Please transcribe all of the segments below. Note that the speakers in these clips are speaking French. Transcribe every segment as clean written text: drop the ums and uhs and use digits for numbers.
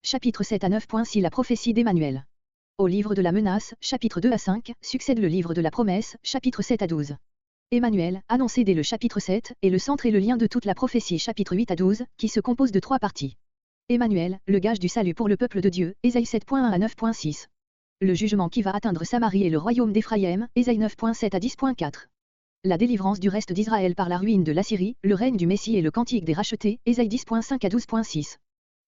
Chapitre 7 à 9.6 La prophétie d'Emmanuel. Au livre de la menace, chapitre 2 à 5, succède le livre de la promesse, chapitre 7 à 12. Emmanuel, annoncé dès le chapitre 7, est le centre et le lien de toute la prophétie chapitre 8 à 12, qui se compose de 3 parties. Emmanuel, le gage du salut pour le peuple de Dieu, Ésaïe 7.1 à 9.6. Le jugement qui va atteindre Samarie et le royaume d'Éphraïm, Ésaïe 9.7 à 10.4. La délivrance du reste d'Israël par la ruine de l'Assyrie, le règne du Messie et le cantique des rachetés, Ésaïe 10.5 à 12.6.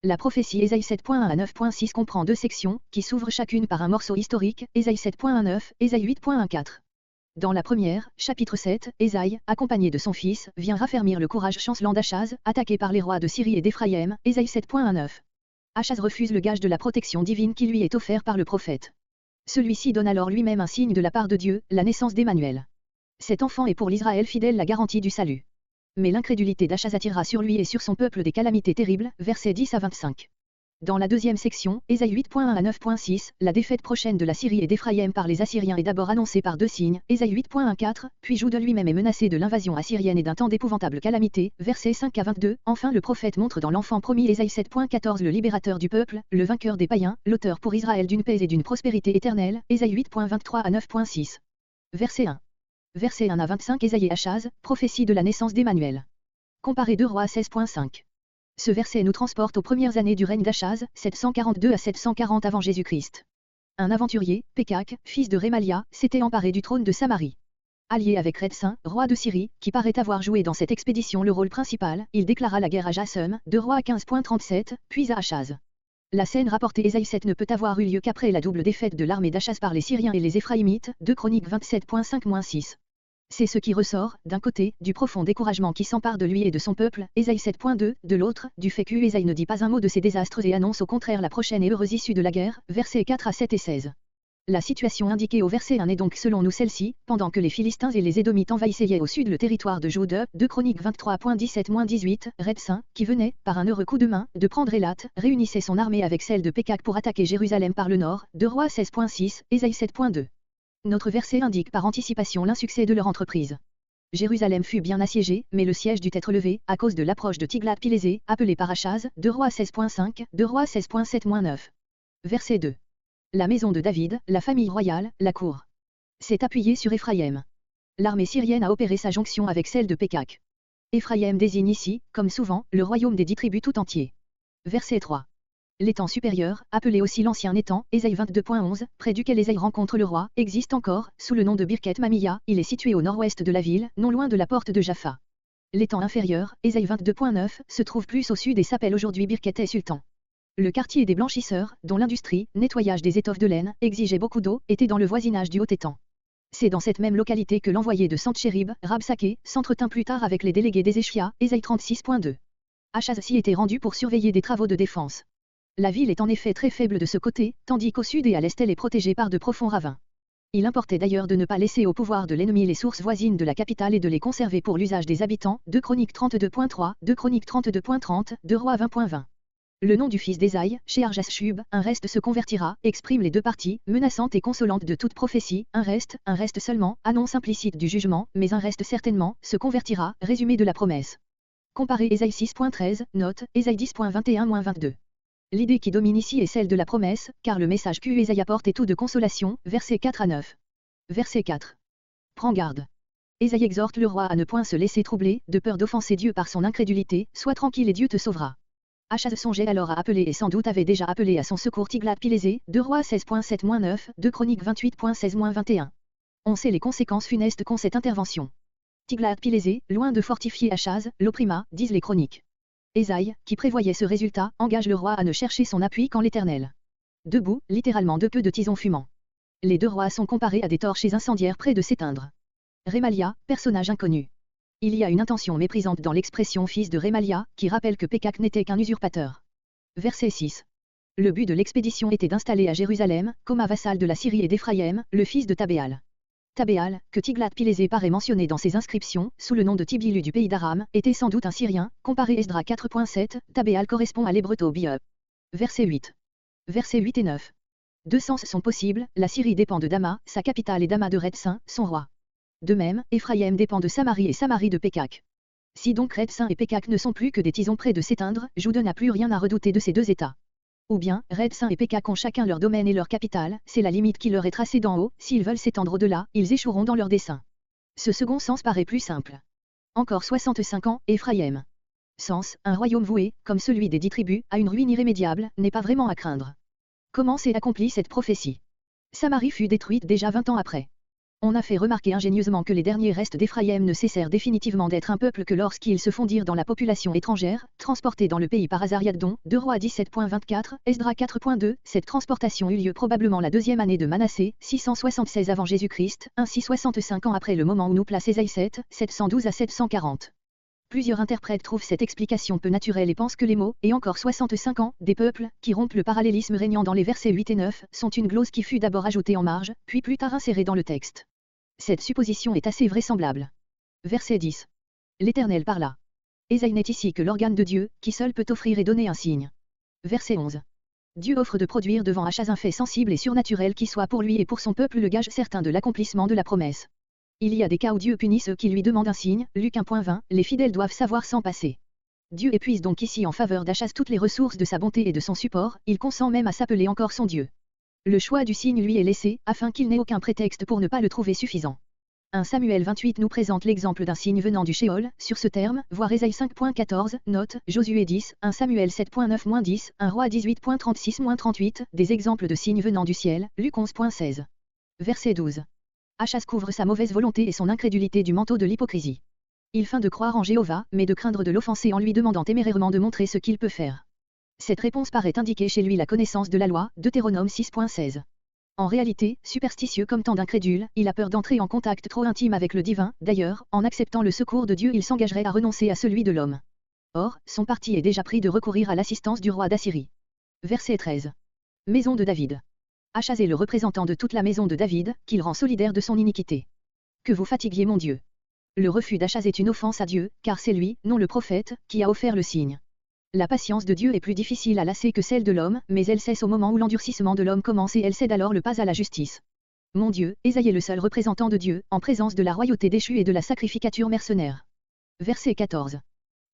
La prophétie Ésaïe 7.1 à 9.6 comprend 2 sections, qui s'ouvrent chacune par un morceau historique, Ésaïe 7.19, Ésaïe 8.14. Dans la première, chapitre 7, Ésaïe, accompagné de son fils, vient raffermir le courage chancelant d'Achaz, attaqué par les rois de Syrie et d'Éphraïm, Ésaïe 7.19. Achaz refuse le gage de la protection divine qui lui est offert par le prophète. Celui-ci donne alors lui-même un signe de la part de Dieu, la naissance d'Emmanuel. Cet enfant est pour l'Israël fidèle la garantie du salut. Mais l'incrédulité d'Achaz attirera sur lui et sur son peuple des calamités terribles, versets 10 à 25. Dans la deuxième section, Ésaïe 8.1 à 9.6, la défaite prochaine de la Syrie et d'Éphraïm par les Assyriens est d'abord annoncée par 2 signes, Ésaïe 8.14, puis Juda lui-même est menacé de l'invasion assyrienne et d'un temps d'épouvantables calamités, versets 5 à 22, enfin le prophète montre dans l'enfant promis Ésaïe 7.14 le libérateur du peuple, le vainqueur des païens, l'auteur pour Israël d'une paix et d'une prospérité éternelle, Ésaïe 8.23 à 9.6. Verset 1. Verset 1 à 25 Ésaïe et Achaz, prophétie de la naissance d'Emmanuel. Comparé 2 Rois 16.5. Ce verset nous transporte aux premières années du règne d'Achaz, 742 à 740 avant Jésus-Christ. Un aventurier, Pékak, fils de Rémalia, s'était emparé du trône de Samarie. Allié avec Rédsin, roi de Syrie, qui paraît avoir joué dans cette expédition le rôle principal, il déclara la guerre à Jassum, 2 Rois 15.37, puis à Achaz. La scène rapportée Ésaïe 7 ne peut avoir eu lieu qu'après la double défaite de l'armée d'Achaz par les Syriens et les Éphraïmites, 2 Chroniques 27.5-6. C'est ce qui ressort, d'un côté, du profond découragement qui s'empare de lui et de son peuple, Ésaïe 7.2, de l'autre, du fait que Ésaïe ne dit pas un mot de ces désastres et annonce au contraire la prochaine et heureuse issue de la guerre, versets 4 à 7 et 16. La situation indiquée au verset 1 est donc selon nous celle-ci, pendant que les Philistins et les Édomites envahissaient au sud le territoire de Juda, 2 Chroniques 23.17-18, Rédsin, qui venait, par un heureux coup de main, de prendre Élat, réunissait son armée avec celle de Pékak pour attaquer Jérusalem par le nord, 2 Rois 16.6, Ésaïe 7.2. Notre verset indique par anticipation l'insuccès de leur entreprise. Jérusalem fut bien assiégée, mais le siège dut être levé, à cause de l'approche de Tiglath-Pilésé, appelé par Achaz, 2 Rois 16.5, 2 Rois 16.7-9. Verset 2. La maison de David, la famille royale, la cour. S'est appuyée sur Éphraïm. L'armée syrienne a opéré sa jonction avec celle de Pékak. Éphraïm désigne ici, comme souvent, le royaume des 10 tribus tout entier. Verset 3. L'étang supérieur, appelé aussi l'ancien étang, Ésaïe 22.11, près duquel Ésaïe rencontre le roi, existe encore, sous le nom de Birket Mamia, il est situé au nord-ouest de la ville, non loin de la porte de Jaffa. L'étang inférieur, Ésaïe 22.9, se trouve plus au sud et s'appelle aujourd'hui Birket et Sultan. Le quartier des blanchisseurs, dont l'industrie, nettoyage des étoffes de laine, exigeait beaucoup d'eau, était dans le voisinage du haut étang. C'est dans cette même localité que l'envoyé de Santchérib, Rabsaké, s'entretint plus tard avec les délégués des Échia, Ésaïe 36.2. Achaz s'y était rendu pour surveiller des travaux de défense. La ville est en effet très faible de ce côté, tandis qu'au sud et à l'est elle est protégée par de profonds ravins. Il importait d'ailleurs de ne pas laisser au pouvoir de l'ennemi les sources voisines de la capitale et de les conserver pour l'usage des habitants, 2 Chroniques 32.3, 2 Chroniques 32.30, 2 Rois 20.20. Le nom du fils d'Ésaïe, Shear-Jashub, un reste se convertira, exprime les deux parties, menaçantes et consolantes de toute prophétie, un reste seulement, annonce implicite du jugement, mais un reste certainement, se convertira, résumé de la promesse. Comparez Ésaïe 6.13, note, Ésaïe 10.21-22. L'idée qui domine ici est celle de la promesse, car le message qu'Ésaïe apporte est tout de consolation, versets 4 à 9. Verset 4. Prends garde. Ésaïe exhorte le roi à ne point se laisser troubler, de peur d'offenser Dieu par son incrédulité, sois tranquille et Dieu te sauvera. Achaz songeait alors à appeler et sans doute avait déjà appelé à son secours Tiglath-Pilésé, 2 Rois 16.7-9, 2 Chroniques 28.16-21. On sait les conséquences funestes qu'ont cette intervention. Tiglath-Pilésé, loin de fortifier Achaz, l'opprima, disent les chroniques. Ésaïe, qui prévoyait ce résultat, engage le roi à ne chercher son appui qu'en l'Éternel. Debout, littéralement de peu de tisons fumants. Les 2 rois sont comparés à des torches incendiaires près de s'éteindre. Rémalia, personnage inconnu. Il y a une intention méprisante dans l'expression fils de Rémalia, qui rappelle que Pékak n'était qu'un usurpateur. Verset 6. Le but de l'expédition était d'installer à Jérusalem, comme un vassal de la Syrie et d'Éphraïm, le fils de Tabéal. Tabéal, que Tiglath-Pilésé paraît mentionné dans ses inscriptions, sous le nom de Tibilu du pays d'Aram, était sans doute un Syrien, comparé Esdra 4.7, Tabéal correspond à l'hébreu Tobia. Verset 8. Versets 8 et 9. 2 sens sont possibles, la Syrie dépend de Dama, sa capitale et Dama de Rédsin, son roi. De même, Éphraïm dépend de Samarie et Samarie de Pékak. Si donc Rédsin et Pékak ne sont plus que des tisons près de s'éteindre, Juda n'a plus rien à redouter de ces 2 États. Ou bien, Redsin et Pekak ont chacun leur domaine et leur capitale, c'est la limite qui leur est tracée d'en haut, s'ils veulent s'étendre au-delà, ils échoueront dans leur dessein. Ce second sens paraît plus simple. Encore 65 ans, Éphraïm. Sens, un royaume voué, comme celui des 10 tribus, à une ruine irrémédiable, n'est pas vraiment à craindre. Comment s'est accomplie cette prophétie? Samarie fut détruite déjà 20 ans après. On a fait remarquer ingénieusement que les derniers restes d'Éphraïm ne cessèrent définitivement d'être un peuple que lorsqu'ils se fondirent dans la population étrangère, transportés dans le pays par Azariadon, 2 Rois 17.24, Esdra 4.2, cette transportation eut lieu probablement la deuxième année de Manassé, 676 avant Jésus-Christ, ainsi 65 ans après le moment où nous place Ésaïe 7, 712 à 740. Plusieurs interprètes trouvent cette explication peu naturelle et pensent que les mots, et encore 65 ans, des peuples, qui rompent le parallélisme régnant dans les versets 8 et 9, sont une glose qui fut d'abord ajoutée en marge, puis plus tard insérée dans le texte. Cette supposition est assez vraisemblable. Verset 10. L'Éternel parla. Ésaïe n'est ici que l'organe de Dieu, qui seul peut offrir et donner un signe. Verset 11. Dieu offre de produire devant Achaz un fait sensible et surnaturel qui soit pour lui et pour son peuple le gage certain de l'accomplissement de la promesse. Il y a des cas où Dieu punit ceux qui lui demandent un signe, Luc 1.20, les fidèles doivent savoir s'en passer. Dieu épuise donc ici en faveur d'Achaz toutes les ressources de sa bonté et de son support, il consent même à s'appeler encore son Dieu. Le choix du signe lui est laissé, afin qu'il n'ait aucun prétexte pour ne pas le trouver suffisant. 1 Samuel 28 nous présente l'exemple d'un signe venant du Sheol, sur ce terme, voir Ésaïe 5.14, note, Josué 10, 1 Samuel 7.9-10, 1 Roi 18.36-38, des exemples de signes venant du ciel, Luc 11.16. Verset 12. Achaz couvre sa mauvaise volonté et son incrédulité du manteau de l'hypocrisie. Il feint de croire en Jéhovah, mais de craindre de l'offenser en lui demandant témérairement de montrer ce qu'il peut faire. Cette réponse paraît indiquer chez lui la connaissance de la loi, Deutéronome 6.16. En réalité, superstitieux comme tant d'incrédules, il a peur d'entrer en contact trop intime avec le divin, d'ailleurs, en acceptant le secours de Dieu il s'engagerait à renoncer à celui de l'homme. Or, son parti est déjà pris de recourir à l'assistance du roi d'Assyrie. Verset 13. Maison de David. Achaz est le représentant de toute la maison de David, qu'il rend solidaire de son iniquité. Que vous fatiguiez mon Dieu. Le refus d'Achaz est une offense à Dieu, car c'est lui, non le prophète, qui a offert le signe. La patience de Dieu est plus difficile à lasser que celle de l'homme, mais elle cesse au moment où l'endurcissement de l'homme commence et elle cède alors le pas à la justice. Mon Dieu, Ésaïe est le seul représentant de Dieu, en présence de la royauté déchue et de la sacrificature mercenaire. Verset 14.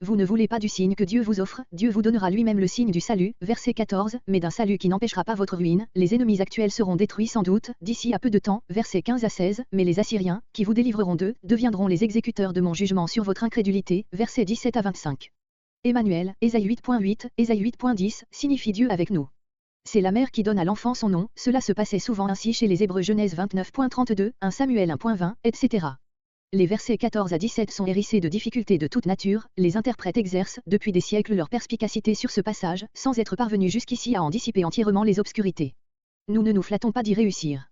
Vous ne voulez pas du signe que Dieu vous offre, Dieu vous donnera lui-même le signe du salut, verset 14, mais d'un salut qui n'empêchera pas votre ruine, les ennemis actuels seront détruits sans doute, d'ici à peu de temps, verset 15 à 16, mais les Assyriens, qui vous délivreront d'eux, deviendront les exécuteurs de mon jugement sur votre incrédulité, verset 17 à 25. Emmanuel, Ésaïe 8.8, Ésaïe 8.10, signifie Dieu avec nous. C'est la mère qui donne à l'enfant son nom, cela se passait souvent ainsi chez les Hébreux Genèse 29.32, 1 Samuel 1.20, etc. Les versets 14 à 17 sont hérissés de difficultés de toute nature, les interprètes exercent depuis des siècles leur perspicacité sur ce passage, sans être parvenus jusqu'ici à en dissiper entièrement les obscurités. Nous ne nous flattons pas d'y réussir.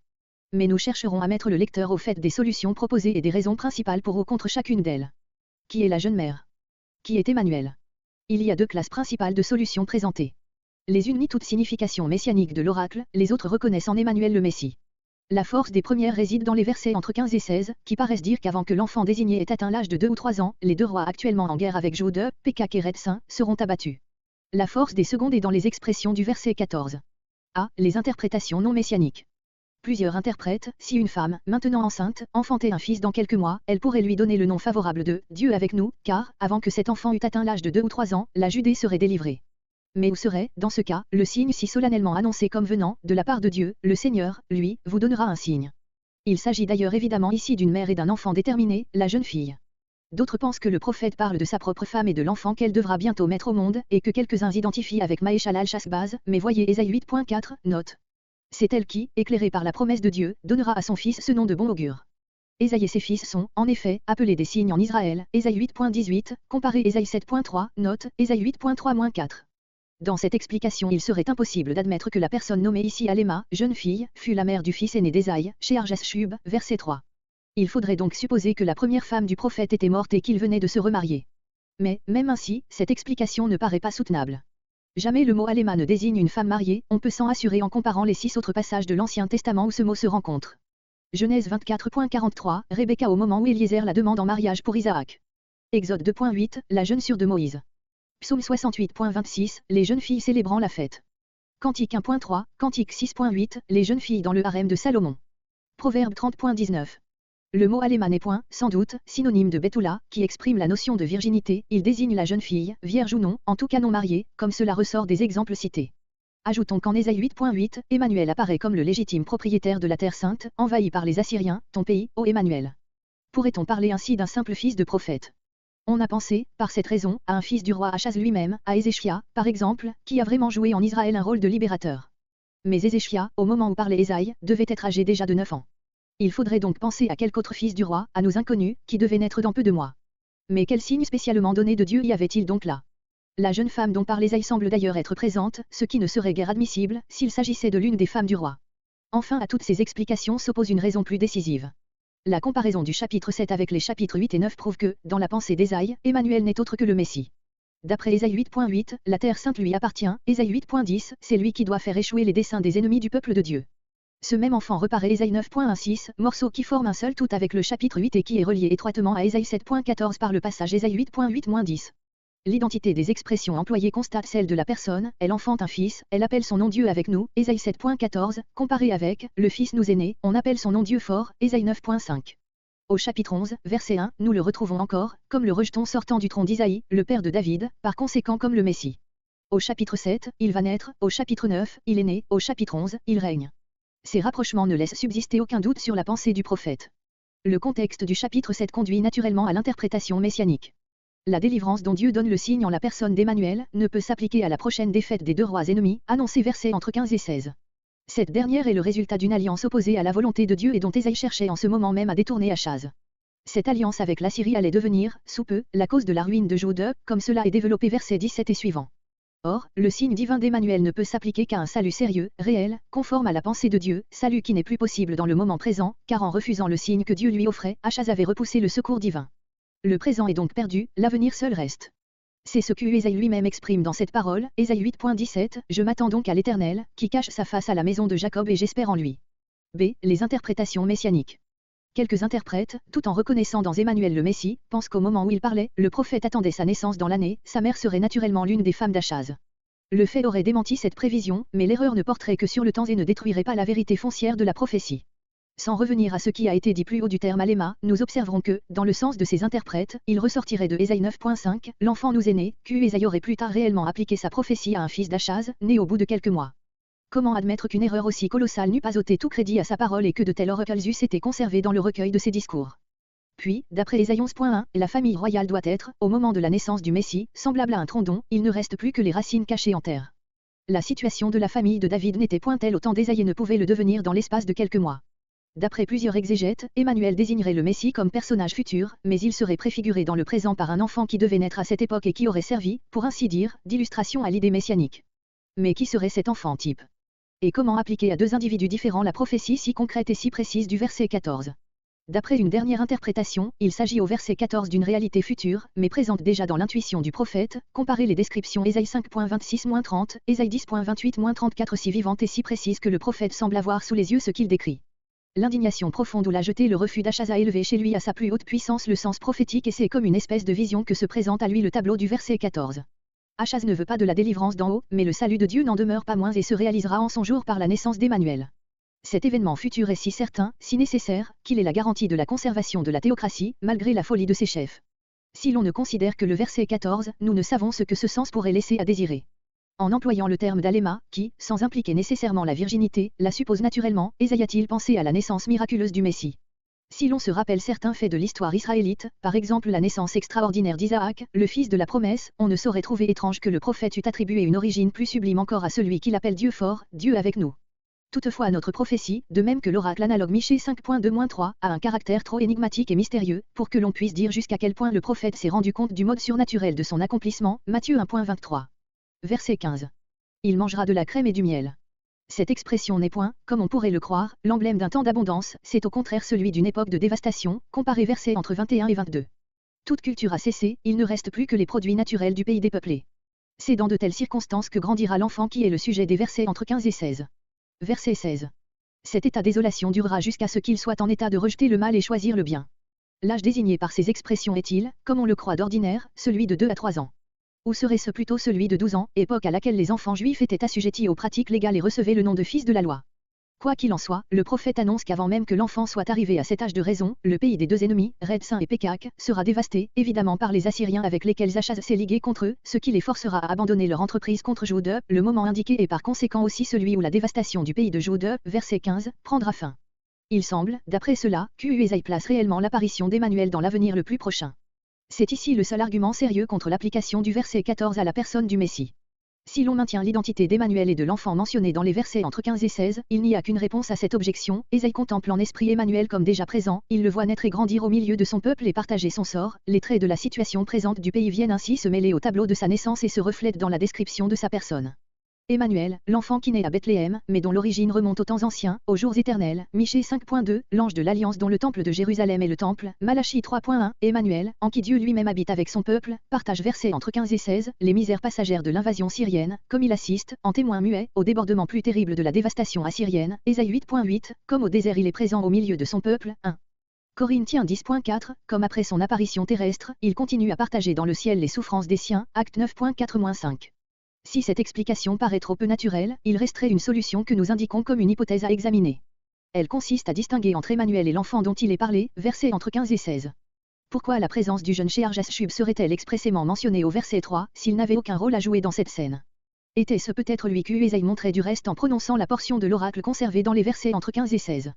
Mais nous chercherons à mettre le lecteur au fait des solutions proposées et des raisons principales pour ou contre chacune d'elles. Qui est la jeune mère? Qui est Emmanuel? Il y a deux classes principales de solutions présentées. Les unes nient toute signification messianique de l'oracle, les autres reconnaissent en Emmanuel le Messie. La force des premières réside dans les versets entre 15 et 16, qui paraissent dire qu'avant que l'enfant désigné ait atteint l'âge de 2 ou 3 ans, les deux rois actuellement en guerre avec Jude, Pekak et Redsin, seront abattus. La force des secondes est dans les expressions du verset 14. A. Les interprétations non messianiques. Plusieurs interprètent, si une femme, maintenant enceinte, enfantait un fils dans quelques mois, elle pourrait lui donner le nom favorable de « Dieu avec nous », car, avant que cet enfant eût atteint l'âge de 2 ou 3 ans, la Judée serait délivrée. Mais où serait, dans ce cas, le signe si solennellement annoncé comme venant, de la part de Dieu, le Seigneur, lui, vous donnera un signe. Il s'agit d'ailleurs évidemment ici d'une mère et d'un enfant déterminé, la jeune fille. D'autres pensent que le prophète parle de sa propre femme et de l'enfant qu'elle devra bientôt mettre au monde, et que quelques-uns identifient avec Maéchal al-Shasbaz, mais voyez Ésaïe 8.4, note. C'est elle qui, éclairée par la promesse de Dieu, donnera à son fils ce nom de bon augure. Ésaïe et ses fils sont, en effet, appelés des signes en Israël, Ésaïe 8.18, comparé Ésaïe 7.3, note, Ésaïe 8.3-4. Dans cette explication il serait impossible d'admettre que la personne nommée ici Aléma, jeune fille, fût la mère du fils aîné d'Ésaïe, chez Arjas-Shub, verset 3. Il faudrait donc supposer que la première femme du prophète était morte et qu'il venait de se remarier. Mais, même ainsi, cette explication ne paraît pas soutenable. Jamais le mot Aléma ne désigne une femme mariée, on peut s'en assurer en comparant les 6 autres passages de l'Ancien Testament où ce mot se rencontre. Genèse 24.43, Rebecca au moment où Eliezer la demande en mariage pour Isaac. Exode 2.8, la jeune sœur de Moïse. Psaume 68.26, les jeunes filles célébrant la fête. Cantique 1.3, Cantique 6.8, les jeunes filles dans le harem de Salomon. Proverbe 30.19. Le mot Aléma n'est point, sans doute, synonyme de Betula, qui exprime la notion de virginité, il désigne la jeune fille, vierge ou non, en tout cas non mariée, comme cela ressort des exemples cités. Ajoutons qu'en Ésaïe 8.8, Emmanuel apparaît comme le légitime propriétaire de la terre sainte, envahi par les Assyriens, ton pays, ô Emmanuel. Pourrait-on parler ainsi d'un simple fils de prophète? On a pensé, par cette raison, à un fils du roi Achaz lui-même, à Ézéchia, par exemple, qui a vraiment joué en Israël un rôle de libérateur. Mais Ézéchia, au moment où parlait Ésaïe, devait être âgé déjà de 9 ans. Il faudrait donc penser à quelque autre fils du roi, à nos inconnus, qui devait naître dans peu de mois. Mais quel signe spécialement donné de Dieu y avait-il donc là? La jeune femme dont parle Ésaïe semble d'ailleurs être présente, ce qui ne serait guère admissible, s'il s'agissait de l'une des femmes du roi. Enfin, à toutes ces explications s'oppose une raison plus décisive. La comparaison du chapitre 7 avec les chapitres 8 et 9 prouve que, dans la pensée d'Ésaïe, Emmanuel n'est autre que le Messie. D'après Ésaïe 8.8, la terre sainte lui appartient, Ésaïe 8.10, c'est lui qui doit faire échouer les desseins des ennemis du peuple de Dieu. Ce même enfant reparaît Ésaïe 9.16, morceau qui forme un seul tout avec le chapitre 8 et qui est relié étroitement à Ésaïe 7.14 par le passage Ésaïe 8.8-10. L'identité des expressions employées constate celle de la personne, elle enfante un fils, elle appelle son nom Dieu avec nous, Ésaïe 7.14, comparé avec, le fils nous est né, on appelle son nom Dieu fort, Ésaïe 9.5. Au chapitre 11, verset 1, nous le retrouvons encore, comme le rejeton sortant du tronc d'Isaïe, le père de David, par conséquent comme le Messie. Au chapitre 7, il va naître, au chapitre 9, il est né, au chapitre 11, il règne. Ces rapprochements ne laissent subsister aucun doute sur la pensée du prophète. Le contexte du chapitre 7 conduit naturellement à l'interprétation messianique. La délivrance dont Dieu donne le signe en la personne d'Emmanuel ne peut s'appliquer à la prochaine défaite des deux rois ennemis, annoncée versets entre 15 et 16. Cette dernière est le résultat d'une alliance opposée à la volonté de Dieu et dont Ésaïe cherchait en ce moment même à détourner Achaz. Cette alliance avec l'Assyrie allait devenir, sous peu, la cause de la ruine de Juda, comme cela est développé versets 17 et suivants. Or, le signe divin d'Emmanuel ne peut s'appliquer qu'à un salut sérieux, réel, conforme à la pensée de Dieu, salut qui n'est plus possible dans le moment présent, car en refusant le signe que Dieu lui offrait, Achaz avait repoussé le secours divin. Le présent est donc perdu, l'avenir seul reste. C'est ce que Ésaïe lui-même exprime dans cette parole, Ésaïe 8.17, je m'attends donc à l'Éternel, qui cache sa face à la maison de Jacob et j'espère en lui. B. Les interprétations messianiques. Quelques interprètes, tout en reconnaissant dans Emmanuel le Messie, pensent qu'au moment où il parlait, le prophète attendait sa naissance dans l'année, sa mère serait naturellement l'une des femmes d'Achaz. Le fait aurait démenti cette prévision, mais l'erreur ne porterait que sur le temps et ne détruirait pas la vérité foncière de la prophétie. Sans revenir à ce qui a été dit plus haut du terme aléma, nous observerons que, dans le sens de ces interprètes, il ressortirait de Ésaïe 9.5, l'enfant nous est né, qu'Ésaïe aurait plus tard réellement appliqué sa prophétie à un fils d'Achaz, né au bout de quelques mois. Comment admettre qu'une erreur aussi colossale n'eût pas ôté tout crédit à sa parole et que de tels oracles eussent été conservés dans le recueil de ses discours? Puis, d'après Ésaïe 11.1, la famille royale doit être, au moment de la naissance du Messie, semblable à un tronc dont il ne reste plus que les racines cachées en terre. La situation de la famille de David n'était point telle au temps d'Ésaïe et ne pouvait le devenir dans l'espace de quelques mois. D'après plusieurs exégètes, Emmanuel désignerait le Messie comme personnage futur, mais il serait préfiguré dans le présent par un enfant qui devait naître à cette époque et qui aurait servi, pour ainsi dire, d'illustration à l'idée messianique. Mais qui serait cet enfant type? Et comment appliquer à deux individus différents la prophétie si concrète et si précise du verset 14? D'après une dernière interprétation, il s'agit au verset 14 d'une réalité future, mais présente déjà dans l'intuition du prophète, comparez les descriptions Ésaïe 5.26-30, Ésaïe 10.28-34 si vivantes et si précises que le prophète semble avoir sous les yeux ce qu'il décrit. L'indignation profonde où l'a jeté le refus d'Achaz a élevé chez lui à sa plus haute puissance le sens prophétique et c'est comme une espèce de vision que se présente à lui le tableau du verset 14. Achaz ne veut pas de la délivrance d'en haut, mais le salut de Dieu n'en demeure pas moins et se réalisera en son jour par la naissance d'Emmanuel. Cet événement futur est si certain, si nécessaire, qu'il est la garantie de la conservation de la théocratie, malgré la folie de ses chefs. Si l'on ne considère que le verset 14, nous ne savons ce que ce sens pourrait laisser à désirer. En employant le terme d'aléma, qui, sans impliquer nécessairement la virginité, la suppose naturellement, Ésaïe a-t-il pensé à la naissance miraculeuse du Messie? Si l'on se rappelle certains faits de l'histoire israélite, par exemple la naissance extraordinaire d'Isaac, le fils de la promesse, on ne saurait trouver étrange que le prophète eût attribué une origine plus sublime encore à celui qu'il appelle Dieu fort, Dieu avec nous. Toutefois notre prophétie, de même que l'oracle analogue Michée 5.2-3, a un caractère trop énigmatique et mystérieux, pour que l'on puisse dire jusqu'à quel point le prophète s'est rendu compte du mode surnaturel de son accomplissement, Matthieu 1.23. Verset 15. Il mangera de la crème et du miel. Cette expression n'est point, comme on pourrait le croire, l'emblème d'un temps d'abondance, c'est au contraire celui d'une époque de dévastation, comparé versets entre 21 et 22. Toute culture a cessé, il ne reste plus que les produits naturels du pays dépeuplé. C'est dans de telles circonstances que grandira l'enfant qui est le sujet des versets entre 15 et 16. Verset 16. Cet état désolation durera jusqu'à ce qu'il soit en état de rejeter le mal et choisir le bien. L'âge désigné par ces expressions est-il, comme on le croit d'ordinaire, celui de 2 à 3 ans? Ou serait-ce plutôt celui de 12 ans, époque à laquelle les enfants juifs étaient assujettis aux pratiques légales et recevaient le nom de fils de la loi? Quoi qu'il en soit, le prophète annonce qu'avant même que l'enfant soit arrivé à cet âge de raison, le pays des deux ennemis, Redsin et Pékak, sera dévasté, évidemment par les Assyriens avec lesquels Achaz s'est ligué contre eux, ce qui les forcera à abandonner leur entreprise contre Jude, le moment indiqué est par conséquent aussi celui où la dévastation du pays de Jude, verset 15, prendra fin. Il semble, d'après cela, que Ésaïe place réellement l'apparition d'Emmanuel dans l'avenir le plus prochain. C'est ici le seul argument sérieux contre l'application du verset 14 à la personne du Messie. Si l'on maintient l'identité d'Emmanuel et de l'enfant mentionné dans les versets entre 15 et 16, il n'y a qu'une réponse à cette objection. Ésaïe contemple en esprit Emmanuel comme déjà présent, il le voit naître et grandir au milieu de son peuple et partager son sort. Les traits de la situation présente du pays viennent ainsi se mêler au tableau de sa naissance et se reflètent dans la description de sa personne. Emmanuel, l'enfant qui naît à Bethléem, mais dont l'origine remonte aux temps anciens, aux jours éternels, Michée 5.2, l'ange de l'Alliance dont le temple de Jérusalem est le temple, Malachie 3.1, Emmanuel, en qui Dieu lui-même habite avec son peuple, partage versets entre 15 et 16, les misères passagères de l'invasion syrienne, comme il assiste, en témoin muet, au débordement plus terrible de la dévastation assyrienne, Ésaïe 8.8, comme au désert il est présent au milieu de son peuple, 1. Corinthiens 10.4, comme après son apparition terrestre, il continue à partager dans le ciel les souffrances des siens, Acte 9.4-5. Si cette explication paraît trop peu naturelle, il resterait une solution que nous indiquons comme une hypothèse à examiner. Elle consiste à distinguer entre Emmanuel et l'enfant dont il est parlé, versets entre 15 et 16. Pourquoi la présence du jeune Shear-Jashub serait-elle expressément mentionnée au verset 3, s'il n'avait aucun rôle à jouer dans cette scène? Était-ce peut-être lui qu'Ésaïe montrait du reste en prononçant la portion de l'oracle conservée dans les versets entre 15 et 16?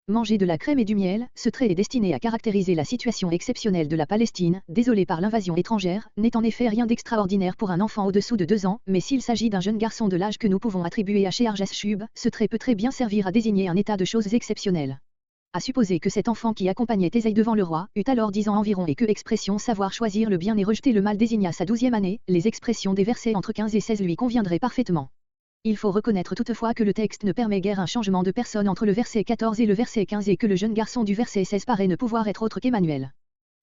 Manger de la crème et du miel, ce trait est destiné à caractériser la situation exceptionnelle de la Palestine, désolée par l'invasion étrangère, n'est en effet rien d'extraordinaire pour un enfant au-dessous de 2 ans, mais s'il s'agit d'un jeune garçon de l'âge que nous pouvons attribuer à Shear-Jashub, ce trait peut très bien servir à désigner un état de choses exceptionnelles. À supposer que cet enfant qui accompagnait Ésaïe devant le roi, eut alors 10 ans environ et que expression savoir choisir le bien et rejeter le mal désigna sa 12e année, les expressions des versets entre 15 et 16 lui conviendraient parfaitement. Il faut reconnaître toutefois que le texte ne permet guère un changement de personne entre le verset 14 et le verset 15 et que le jeune garçon du verset 16 paraît ne pouvoir être autre qu'Emmanuel.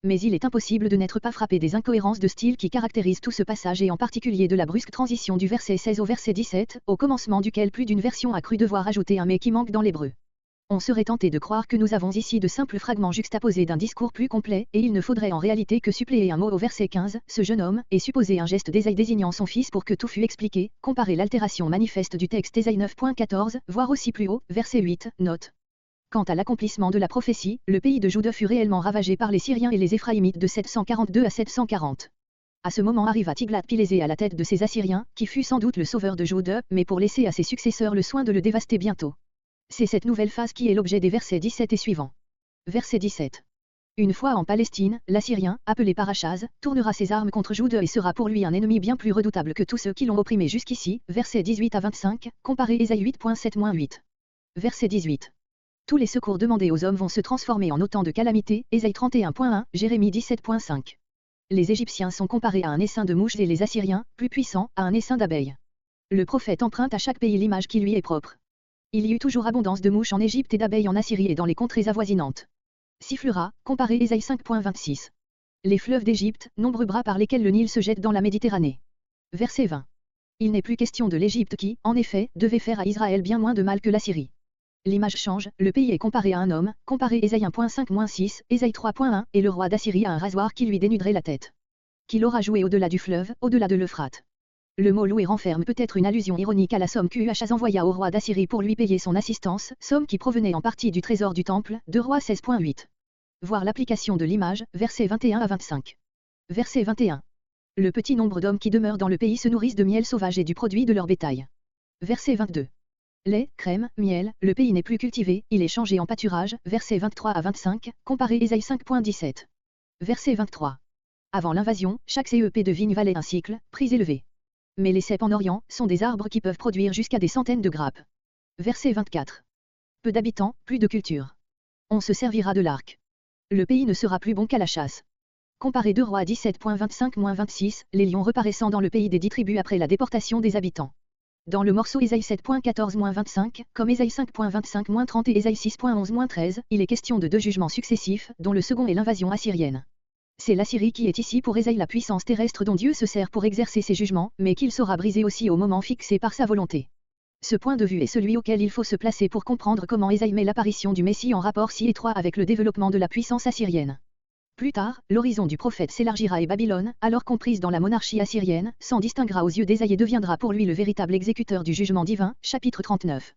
Mais il est impossible de n'être pas frappé des incohérences de style qui caractérisent tout ce passage et en particulier de la brusque transition du verset 16 au verset 17, au commencement duquel plus d'une version a cru devoir ajouter un mais qui manque dans l'hébreu. On serait tenté de croire que nous avons ici de simples fragments juxtaposés d'un discours plus complet, et il ne faudrait en réalité que suppléer un mot au verset 15, ce jeune homme, et supposer un geste d'Ésaïe désignant son fils pour que tout fût expliqué, comparer l'altération manifeste du texte Ésaïe 9.14, voire aussi plus haut, verset 8, note. Quant à l'accomplissement de la prophétie, le pays de Juda fut réellement ravagé par les Syriens et les Éphraïmites de 742 à 740. À ce moment arriva Tiglath-Pilésé à la tête de ces Assyriens, qui fut sans doute le sauveur de Juda, mais pour laisser à ses successeurs le soin de le dévaster bientôt. C'est cette nouvelle phase qui est l'objet des versets 17 et suivants. Verset 17. Une fois en Palestine, l'Assyrien, appelé par Achaz, tournera ses armes contre Juda et sera pour lui un ennemi bien plus redoutable que tous ceux qui l'ont opprimé jusqu'ici. Versets 18 à 25, comparez Ésaïe 8.7-8. Verset 18. Tous les secours demandés aux hommes vont se transformer en autant de calamités. Ésaïe 31.1, Jérémie 17.5. Les Égyptiens sont comparés à un essaim de mouches et les Assyriens, plus puissants, à un essaim d'abeilles. Le prophète emprunte à chaque pays l'image qui lui est propre. Il y eut toujours abondance de mouches en Égypte et d'abeilles en Assyrie et dans les contrées avoisinantes. Sifflera, comparez Ésaïe 5.26. Les fleuves d'Égypte, nombreux bras par lesquels le Nil se jette dans la Méditerranée. Verset 20. Il n'est plus question de l'Égypte qui, en effet, devait faire à Israël bien moins de mal que l'Assyrie. L'image change, le pays est comparé à un homme, comparez Ésaïe 1.5-6, Ésaïe 3.1, et le roi d'Assyrie a un rasoir qui lui dénuderait la tête. Qu'il aura joué au-delà du fleuve, au-delà de l'Euphrate. Le mot louer renferme peut-être une allusion ironique à la somme qu'Achaz envoya au roi d'Assyrie pour lui payer son assistance, somme qui provenait en partie du trésor du temple, 2 Rois 16.8. Voir l'application de l'image, versets 21 à 25. Verset 21. Le petit nombre d'hommes qui demeurent dans le pays se nourrissent de miel sauvage et du produit de leur bétail. Verset 22. Lait, crème, miel, le pays n'est plus cultivé, il est changé en pâturage, versets 23 à 25, comparez Ésaïe 5.17. Verset 23. Avant l'invasion, chaque CEP de vigne valait un cycle, prix élevé. Mais les cèpes en Orient sont des arbres qui peuvent produire jusqu'à des centaines de grappes. Verset 24. Peu d'habitants, plus de culture. On se servira de l'arc. Le pays ne sera plus bon qu'à la chasse. Comparez 2 Rois 17.25-26, les lions reparaissant dans le pays des 10 tribus après la déportation des habitants. Dans le morceau Ésaïe 7.14-25, comme Ésaïe 5.25-30 et Ésaïe 6.11-13, il est question de 2 jugements successifs, dont le second est l'invasion assyrienne. C'est l'Assyrie qui est ici pour Ésaïe la puissance terrestre dont Dieu se sert pour exercer ses jugements, mais qu'il saura briser aussi au moment fixé par sa volonté. Ce point de vue est celui auquel il faut se placer pour comprendre comment Ésaïe met l'apparition du Messie en rapport si étroit avec le développement de la puissance assyrienne. Plus tard, l'horizon du prophète s'élargira et Babylone, alors comprise dans la monarchie assyrienne, s'en distinguera aux yeux d'Ésaïe et deviendra pour lui le véritable exécuteur du jugement divin, chapitre 39.